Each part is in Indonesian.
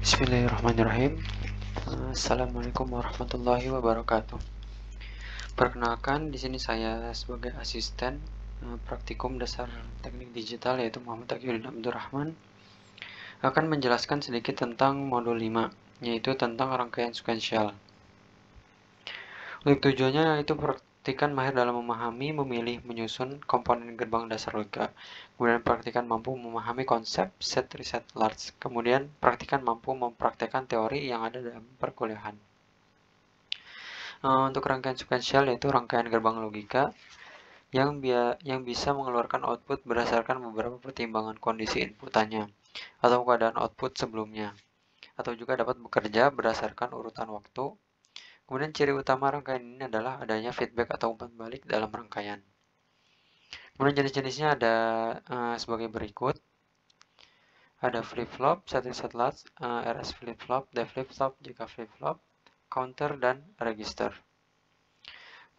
Bismillahirrahmanirrahim. Assalamualaikum warahmatullahi wabarakatuh. Perkenalkan, di sini saya sebagai asisten praktikum dasar teknik digital yaitu Muhammad Taqiyuddin Abdurrahman akan menjelaskan sedikit tentang modul 5, yaitu tentang rangkaian sekuensial. Untuk tujuannya yaitu praktikan mahir dalam memahami, memilih, menyusun komponen gerbang dasar logika. Kemudian praktikan mampu memahami konsep set reset large. Kemudian praktikan mampu mempraktekkan teori yang ada dalam perkuliahan. Untuk rangkaian sekuensial yaitu rangkaian gerbang logika yang bisa mengeluarkan output berdasarkan beberapa pertimbangan kondisi inputannya atau keadaan output sebelumnya, atau juga dapat bekerja berdasarkan urutan waktu. Kemudian ciri utama rangkaian ini adalah adanya feedback atau umpan balik dalam rangkaian. Kemudian jenis-jenisnya ada sebagai berikut. Ada flip-flop, set reset latch, RS flip-flop, D flip-flop, JK flip-flop, counter, dan register.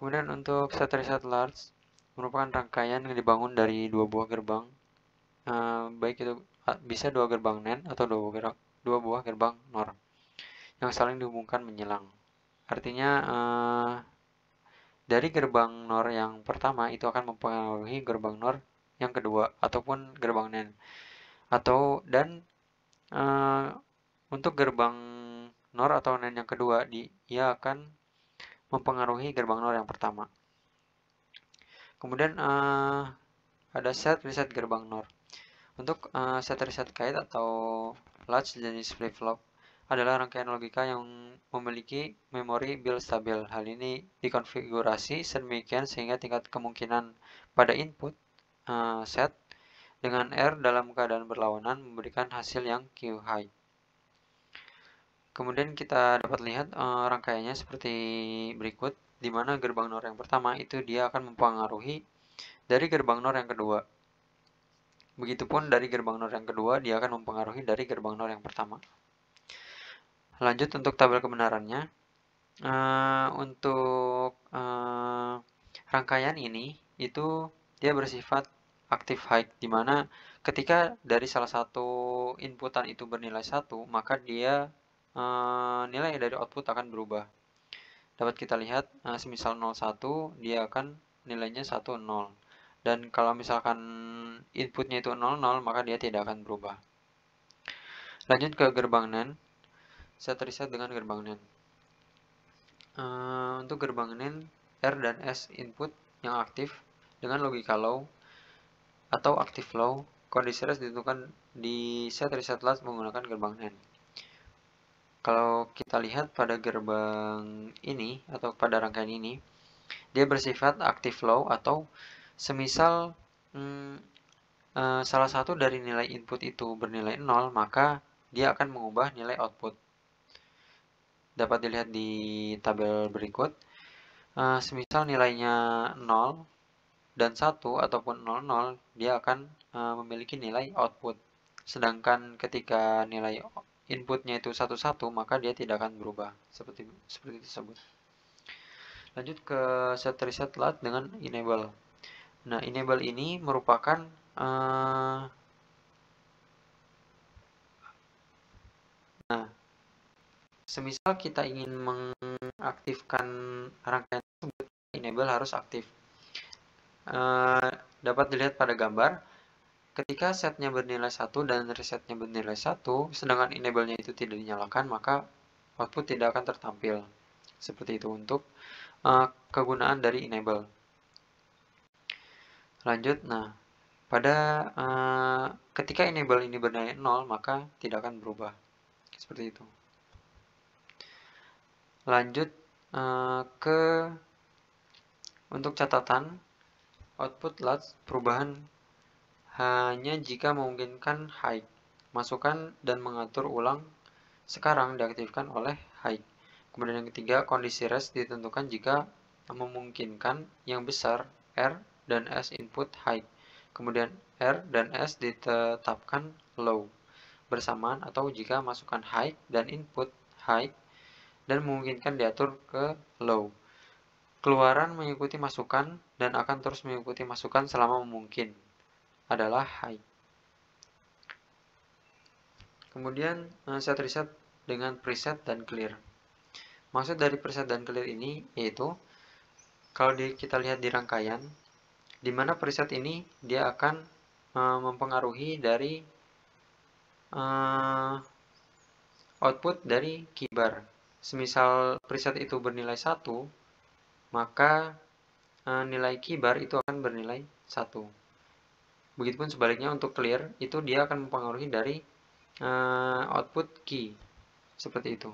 Kemudian untuk set reset large merupakan rangkaian yang dibangun dari dua buah gerbang, baik itu bisa dua gerbang NAND atau dua buah gerbang NOR yang saling dihubungkan menyilang. Artinya dari gerbang NOR yang pertama itu akan mempengaruhi gerbang NOR yang kedua ataupun gerbang NAND. Dan untuk gerbang NOR atau NAND yang kedua dia akan mempengaruhi gerbang NOR yang pertama. Kemudian ada set reset gerbang NOR. Untuk set reset kite atau latch jenis flip-flop adalah rangkaian logika yang memiliki memori build stabil. Hal ini dikonfigurasi sedemikian sehingga tingkat kemungkinan pada input set dengan R dalam keadaan berlawanan memberikan hasil yang Q high. Kemudian kita dapat lihat rangkaiannya seperti berikut, di mana gerbang NOR yang pertama itu dia akan mempengaruhi dari gerbang NOR yang kedua. Begitupun dari gerbang NOR yang kedua, dia akan mempengaruhi dari gerbang NOR yang pertama. Lanjut untuk tabel kebenarannya. Untuk rangkaian ini, itu dia bersifat active high, di mana ketika dari salah satu inputan itu bernilai 1, maka dia nilai dari output akan berubah. Dapat kita lihat, semisal 01, dia akan nilainya 1, 0. Dan kalau misalkan inputnya itu 00, maka dia tidak akan berubah. Lanjut ke gerbang NAND. Set reset dengan gerbang NAND. Untuk gerbang NAND, R dan S input yang aktif dengan logika low atau active low, kondisi rest ditentukan di set reset latch menggunakan gerbang NAND. Kalau kita lihat pada gerbang ini atau pada rangkaian ini, dia bersifat active low atau semisal salah satu dari nilai input itu bernilai 0, maka dia akan mengubah nilai output. Dapat dilihat di tabel berikut. Semisal nilainya 0 dan 1 ataupun 00, dia akan memiliki nilai output. Sedangkan ketika nilai inputnya itu 11, maka dia tidak akan berubah. Seperti tersebut. Lanjut ke set reset latch dengan enable. Nah, enable ini merupakan semisal kita ingin mengaktifkan rangkaian tersebut, enable harus aktif. Dapat dilihat pada gambar, ketika setnya bernilai 1 dan resetnya bernilai 1, sedangkan enable-nya itu tidak dinyalakan, maka output tidak akan tertampil. Seperti itu untuk kegunaan dari enable. Lanjut, pada ketika enable ini bernilai 0, maka tidak akan berubah. Seperti itu. Lanjut ke untuk catatan output latch perubahan hanya jika memungkinkan high. Masukkan dan mengatur ulang sekarang diaktifkan oleh high. Kemudian yang ketiga, kondisi rest ditentukan jika memungkinkan yang besar R dan S input high. Kemudian R dan S ditetapkan low bersamaan atau jika masukkan high dan input high dan memungkinkan diatur ke low. Keluaran mengikuti masukan dan akan terus mengikuti masukan selama mungkin adalah high. Kemudian set reset dengan preset dan clear. Maksud dari preset dan clear ini yaitu kalau kita lihat di rangkaian, di mana preset ini dia akan mempengaruhi dari output dari keybar. Semisal preset itu bernilai 1, maka nilai keybar itu akan bernilai 1. Begitupun sebaliknya untuk clear, itu dia akan mempengaruhi dari output key. Seperti itu.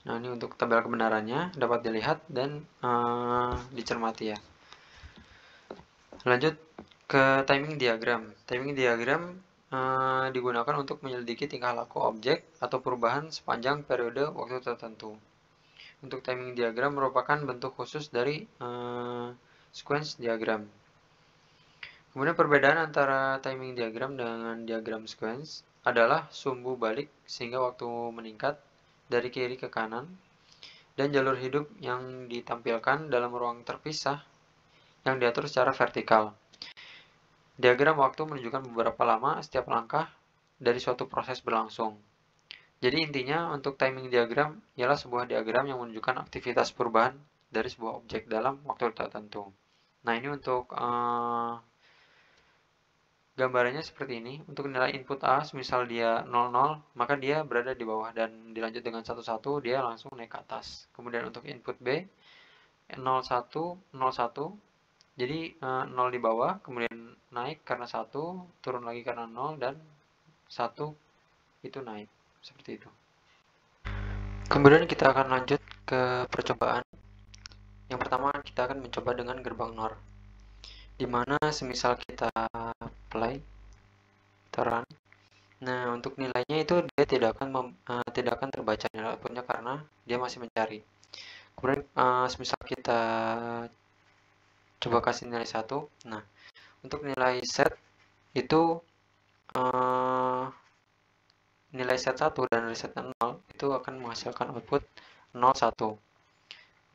Nah, ini untuk tabel kebenarannya dapat dilihat dan dicermati ya. Lanjut ke timing diagram. Timing diagram digunakan untuk menyelidiki tingkah laku objek atau perubahan sepanjang periode waktu tertentu. Untuk timing diagram merupakan bentuk khusus dari sequence diagram. Kemudian perbedaan antara timing diagram dengan diagram sequence adalah sumbu balik sehingga waktu meningkat dari kiri ke kanan dan jalur hidup yang ditampilkan dalam ruang terpisah yang diatur secara vertikal. Diagram waktu menunjukkan beberapa lama setiap langkah dari suatu proses berlangsung. Jadi intinya untuk timing diagram ialah sebuah diagram yang menunjukkan aktivitas perubahan dari sebuah objek dalam waktu tertentu. Nah, ini untuk gambarannya seperti ini. Untuk nilai input A, misal dia 00, maka dia berada di bawah dan dilanjut dengan 11, dia langsung naik ke atas. Kemudian untuk input B, 01, 01, jadi 0 di bawah, kemudian naik karena 1, turun lagi karena 0, dan 1 itu naik. Seperti itu. Kemudian kita akan lanjut ke percobaan. Yang pertama kita akan mencoba dengan gerbang NOR. Dimana semisal kita play, kita run. Nah, untuk nilainya itu dia tidak akan terbaca nilai outputnya karena dia masih mencari. Kemudian semisal kita coba kasih nilai 1. Nah, untuk nilai set itu nilai set 1 dan nilai set 0 itu akan menghasilkan output 0, 1.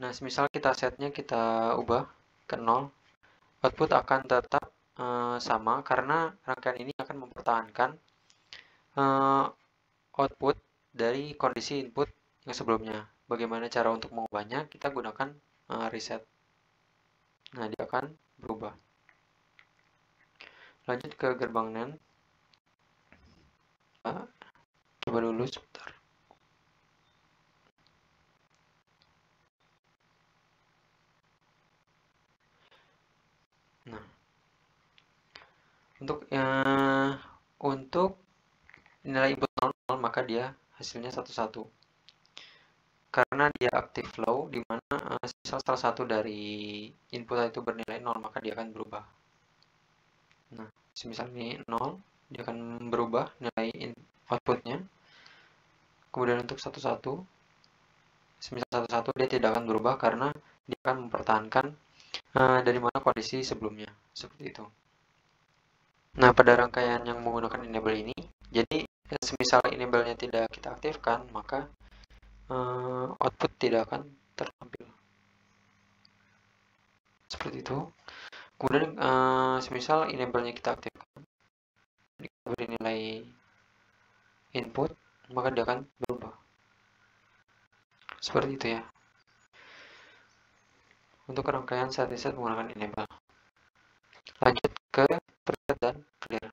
Nah, semisal kita setnya kita ubah ke 0, output akan tetap sama karena rangkaian ini akan mempertahankan output dari kondisi input yang sebelumnya. Bagaimana cara untuk mengubahnya? Kita gunakan reset. Nah, dia akan berubah. Lanjut ke gerbang NAND. Coba dulu sebentar. Nah, untuk nilai input 00 maka dia hasilnya 11. Karena dia active flow, di mana salah satu dari input itu bernilai 0, maka dia akan berubah. Nah, semisal ini 0, dia akan berubah nilai outputnya. Kemudian untuk 11, semisal 11 dia tidak akan berubah karena dia akan mempertahankan dari mana kondisi sebelumnya. Seperti itu. Nah, pada rangkaian yang menggunakan enable ini, jadi semisal enable-nya tidak kita aktifkan, maka output tidak akan tertampil. Seperti itu. Kemudian semisal enable-nya kita aktifkan, beri nilai input, maka dia akan berubah. Seperti itu ya. Untuk rangkaian set reset menggunakan enable. Lanjut ke preset dan clear.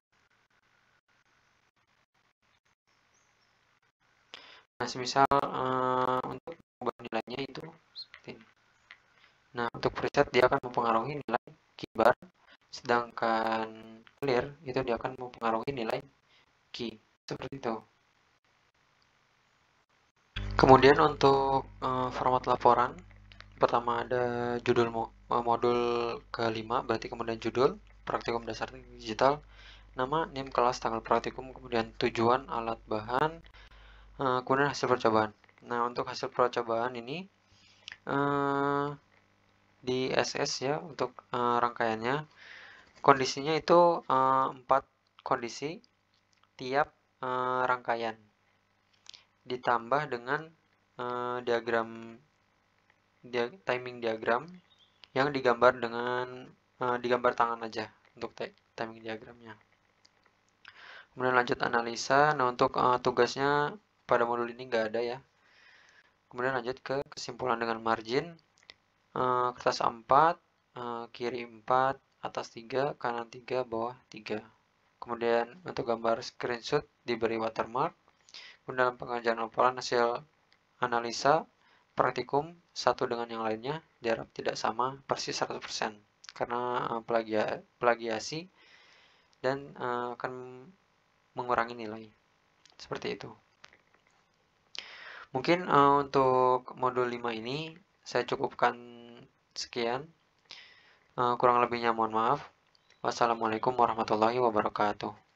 Nah, semisal untuk mengubah nilainya itu seperti ini. Nah, untuk preset dia akan mempengaruhi nilai keybar, sedangkan clear itu dia akan mempengaruhi nilai key. Seperti itu. Kemudian untuk format laporan, pertama ada judul modul ke-5, berarti kemudian judul, praktikum dasar digital, nama, name kelas, tanggal praktikum, kemudian tujuan, alat bahan, kemudian hasil percobaan. Nah, untuk hasil percobaan ini di SS ya untuk rangkaiannya, kondisinya itu 4 kondisi tiap rangkaian, ditambah dengan timing diagram yang digambar dengan digambar tangan aja untuk timing diagramnya. Kemudian lanjut analisa. Nah, untuk tugasnya pada modul ini nggak ada ya. Kemudian lanjut ke kesimpulan dengan margin. Kertas A4, kiri 4, atas 3, kanan 3, bawah 3. Kemudian untuk gambar screenshot diberi watermark. Kemudian dalam pengajaran laporan hasil analisa praktikum satu dengan yang lainnya diharap tidak sama persis 100% karena plagiasi dan akan mengurangi nilai. Seperti itu. Mungkin untuk modul 5 ini saya cukupkan sekian. Kurang lebihnya mohon maaf. Wassalamualaikum warahmatullahi wabarakatuh.